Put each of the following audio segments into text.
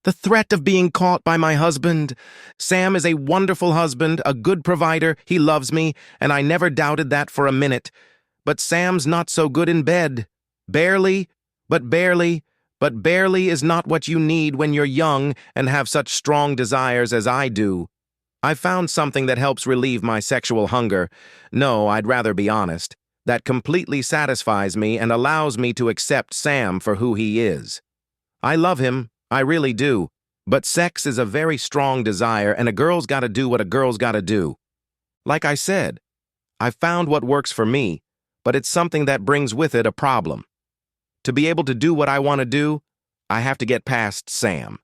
The threat of being caught by my husband. Sam is a wonderful husband, a good provider, he loves me, and I never doubted that for a minute. But Sam's not so good in bed. Barely, but barely, but barely is not what you need when you're young and have such strong desires as I do. I've found something that helps relieve my sexual hunger. No, I'd rather be honest. That completely satisfies me and allows me to accept Sam for who he is. I love him, I really do, but sex is a very strong desire and a girl's gotta do what a girl's gotta do. Like I said, I've found what works for me, but it's something that brings with it a problem. To be able to do what I want to do, I have to get past Sam.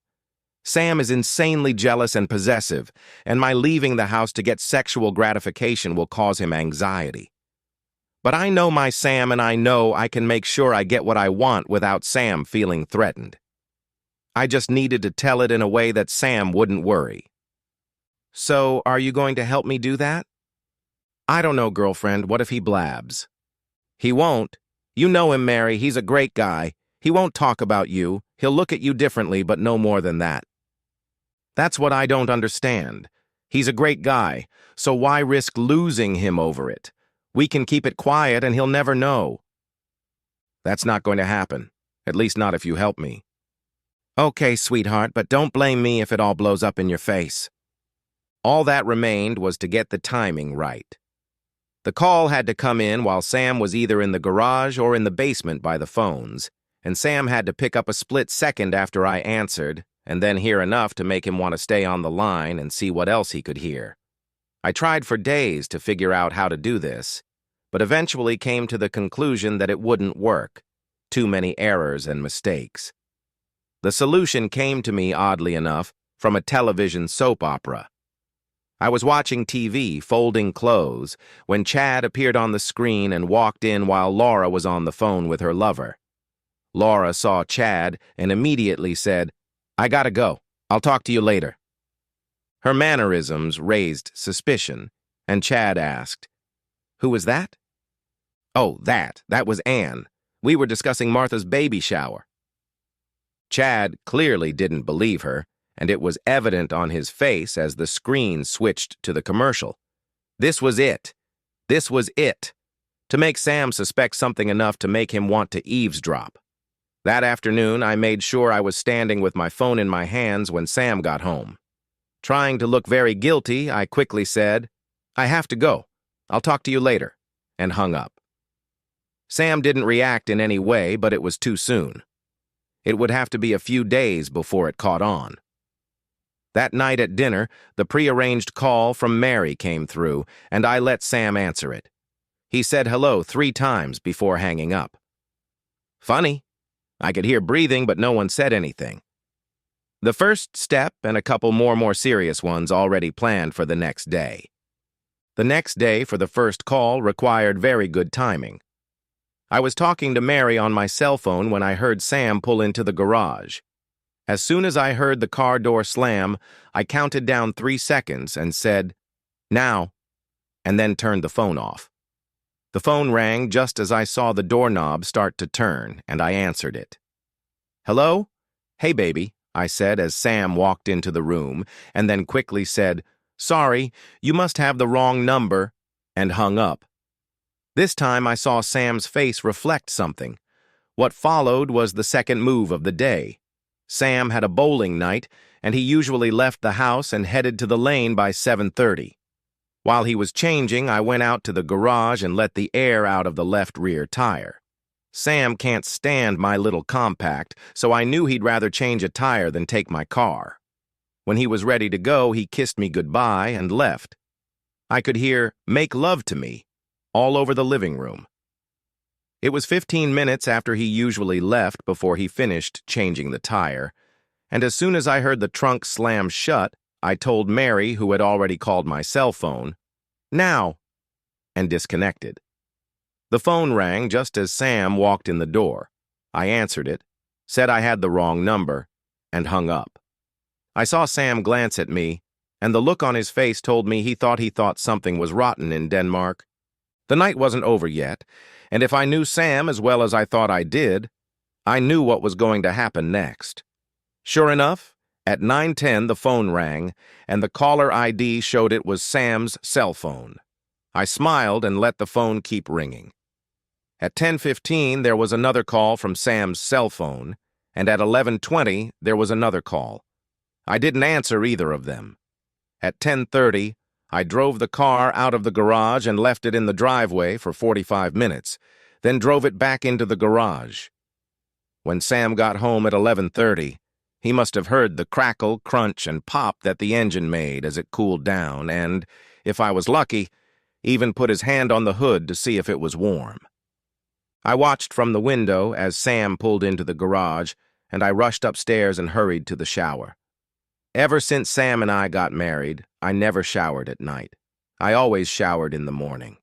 Sam is insanely jealous and possessive, and my leaving the house to get sexual gratification will cause him anxiety. But I know my Sam and I know I can make sure I get what I want without Sam feeling threatened. I just needed to tell it in a way that Sam wouldn't worry. So, are you going to help me do that? I don't know, girlfriend. What if he blabs? He won't. You know him, Mary. He's a great guy. He won't talk about you. He'll look at you differently, but no more than that. That's what I don't understand. He's a great guy, so why risk losing him over it? We can keep it quiet and he'll never know. That's not going to happen. At least not if you help me. Okay, sweetheart, but don't blame me if it all blows up in your face. All that remained was to get the timing right. The call had to come in while Sam was either in the garage or in the basement by the phones, and Sam had to pick up a split second after I answered, and then hear enough to make him want to stay on the line and see what else he could hear. I tried for days to figure out how to do this, but eventually came to the conclusion that it wouldn't work. Too many errors and mistakes. The solution came to me, oddly enough, from a television soap opera. I was watching TV, folding clothes, when Chad appeared on the screen and walked in while Laura was on the phone with her lover. Laura saw Chad and immediately said, "I gotta go. I'll talk to you later." Her mannerisms raised suspicion, and Chad asked, "Who was that?" "Oh, that was Anne. We were discussing Martha's baby shower." Chad clearly didn't believe her, and it was evident on his face as the screen switched to the commercial. This was it. This was it. To make Sam suspect something enough to make him want to eavesdrop. That afternoon, I made sure I was standing with my phone in my hands when Sam got home. Trying to look very guilty, I quickly said, "I have to go. I'll talk to you later," and hung up. Sam didn't react in any way, but it was too soon. It would have to be a few days before it caught on. That night at dinner, the prearranged call from Mary came through, and I let Sam answer it. He said hello 3 times before hanging up. Funny. I could hear breathing, but no one said anything. The first step and a couple more serious ones already planned for the next day. The next day for the first call required very good timing. I was talking to Mary on my cell phone when I heard Sam pull into the garage. As soon as I heard the car door slam, I counted down 3 seconds and said, "Now," and then turned the phone off. The phone rang just as I saw the doorknob start to turn, and I answered it. "Hello? Hey, baby," I said as Sam walked into the room, and then quickly said, "Sorry, you must have the wrong number," and hung up. This time I saw Sam's face reflect something. What followed was the second move of the day. Sam had a bowling night, and he usually left the house and headed to the lane by 7:30. While he was changing, I went out to the garage and let the air out of the left rear tire. Sam can't stand my little compact, so I knew he'd rather change a tire than take my car. When he was ready to go, he kissed me goodbye and left. I could hear "Make love to me" all over the living room. It was 15 minutes after he usually left before he finished changing the tire, and as soon as I heard the trunk slam shut, I told Mary, who had already called my cell phone, "Now," and disconnected. The phone rang just as Sam walked in the door. I answered it, said I had the wrong number, and hung up. I saw Sam glance at me, and the look on his face told me he thought something was rotten in Denmark. The night wasn't over yet, and if I knew Sam as well as I thought I did, I knew what was going to happen next. Sure enough, At 9:10, the phone rang, and the caller ID showed it was Sam's cell phone. I smiled and let the phone keep ringing. At 10:15, there was another call from Sam's cell phone, and at 11:20, there was another call. I didn't answer either of them. At 10:30, I drove the car out of the garage and left it in the driveway for 45 minutes, then drove it back into the garage. When Sam got home at 11:30, he must have heard the crackle, crunch, and pop that the engine made as it cooled down and, if I was lucky, even put his hand on the hood to see if it was warm. I watched from the window as Sam pulled into the garage, and I rushed upstairs and hurried to the shower. Ever since Sam and I got married, I never showered at night. I always showered in the morning.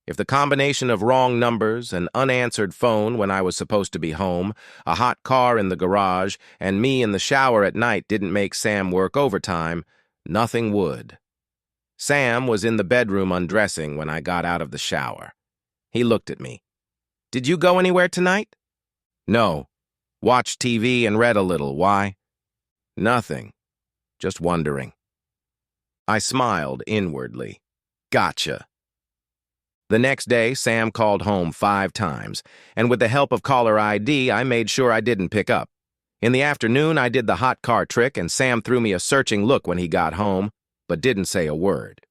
If the combination of wrong numbers, an unanswered phone when I was supposed to be home, a hot car in the garage, and me in the shower at night didn't make Sam work overtime, nothing would. Sam was in the bedroom undressing when I got out of the shower. He looked at me. "Did you go anywhere tonight?" "No. Watched TV and read a little. Why?" "Nothing. Just wondering." I smiled inwardly. Gotcha. The next day, Sam called home 5 times, and with the help of caller ID, I made sure I didn't pick up. In the afternoon, I did the hot car trick, and Sam threw me a searching look when he got home, but didn't say a word.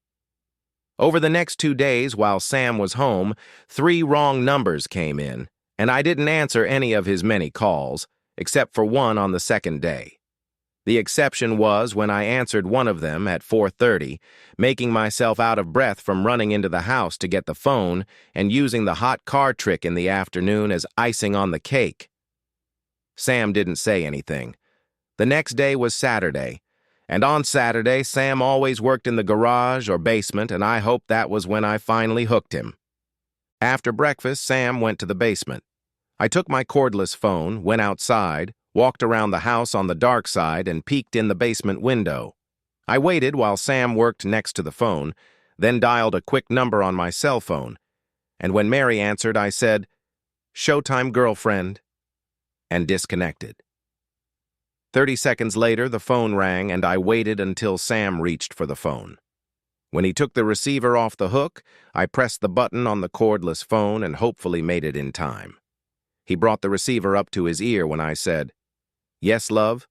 Over the next 2 days, while Sam was home, 3 wrong numbers came in, and I didn't answer any of his many calls, except for one on the second day. The exception was when I answered one of them at 4:30, making myself out of breath from running into the house to get the phone and using the hot car trick in the afternoon as icing on the cake. Sam didn't say anything. The next day was Saturday, and on Saturday, Sam always worked in the garage or basement, and I hoped that was when I finally hooked him. After breakfast, Sam went to the basement. I took my cordless phone, went outside, walked around the house on the dark side, and peeked in the basement window. I waited while Sam worked next to the phone, then dialed a quick number on my cell phone, and when Mary answered, I said, "Showtime, girlfriend," and disconnected. 30 seconds later, the phone rang, and I waited until Sam reached for the phone. When he took the receiver off the hook, I pressed the button on the cordless phone and hopefully made it in time. He brought the receiver up to his ear when I said, "Yes, love?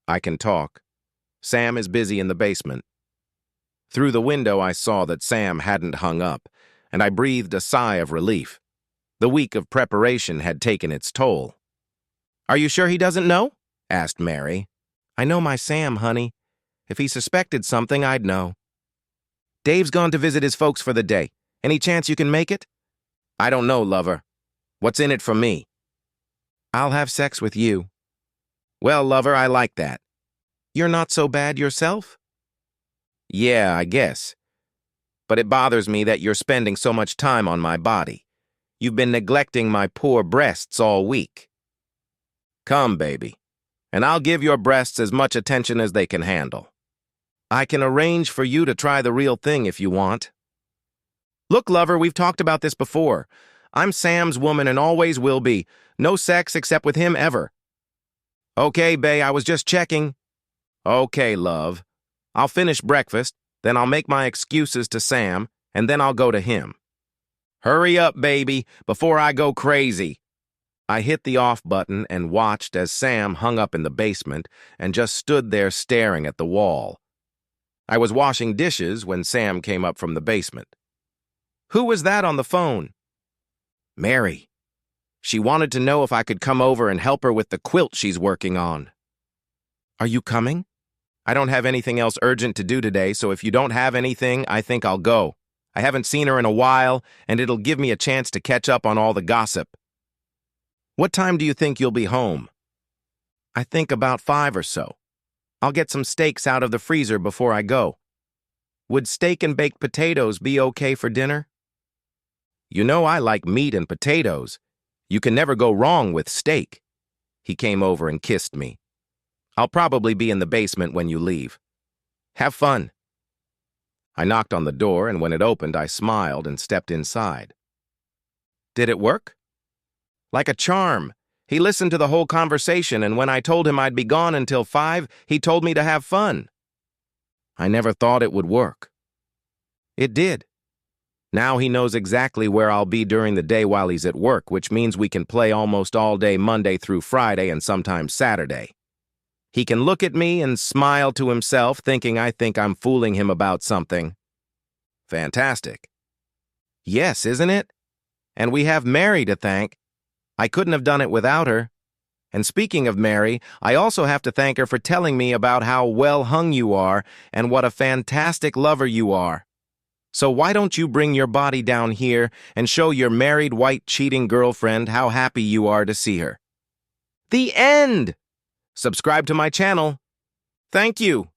I can talk. Sam is busy in the basement." Through the window, I saw that Sam hadn't hung up, and I breathed a sigh of relief. The week of preparation had taken its toll. "Are you sure he doesn't know?" asked Mary. "I know my Sam, honey. If he suspected something, I'd know." "Dave's gone to visit his folks for the day. Any chance you can make it?" "I don't know, lover. What's in it for me?" "I'll have sex with you." "Well, lover, I like that." "You're not so bad yourself?" "Yeah, I guess. But it bothers me that you're spending so much time on my body. You've been neglecting my poor breasts all week." "Come, baby, and I'll give your breasts as much attention as they can handle. I can arrange for you to try the real thing if you want." "Look, lover, we've talked about this before. I'm Sam's woman and always will be. No sex except with him ever." "Okay, bae, I was just checking." "Okay, love. I'll finish breakfast, then I'll make my excuses to Sam, and then I'll go to him." "Hurry up, baby, before I go crazy." I hit the off button and watched as Sam hung up in the basement and just stood there staring at the wall. I was washing dishes when Sam came up from the basement. "Who was that on the phone?" "Mary. She wanted to know if I could come over and help her with the quilt she's working on." "Are you coming?" "I don't have anything else urgent to do today, so if you don't have anything, I think I'll go. I haven't seen her in a while, and it'll give me a chance to catch up on all the gossip." "What time do you think you'll be home?" "I think about 5 or so. I'll get some steaks out of the freezer before I go." "Would steak and baked potatoes be okay for dinner?" "You know I like meat and potatoes. You can never go wrong with steak." He came over and kissed me. "I'll probably be in the basement when you leave. Have fun." I knocked on the door, and when it opened, I smiled and stepped inside. "Did it work?" "Like a charm. He listened to the whole conversation, and when I told him I'd be gone until 5, he told me to have fun. I never thought it would work. It did. Now he knows exactly where I'll be during the day while he's at work, which means we can play almost all day Monday through Friday and sometimes Saturday. He can look at me and smile to himself, thinking I think I'm fooling him about something. Fantastic. Yes, isn't it? And we have Mary to thank. I couldn't have done it without her. And speaking of Mary, I also have to thank her for telling me about how well hung you are and what a fantastic lover you are. So why don't you bring your body down here and show your married white cheating girlfriend how happy you are to see her? The end! Subscribe to my channel. Thank you.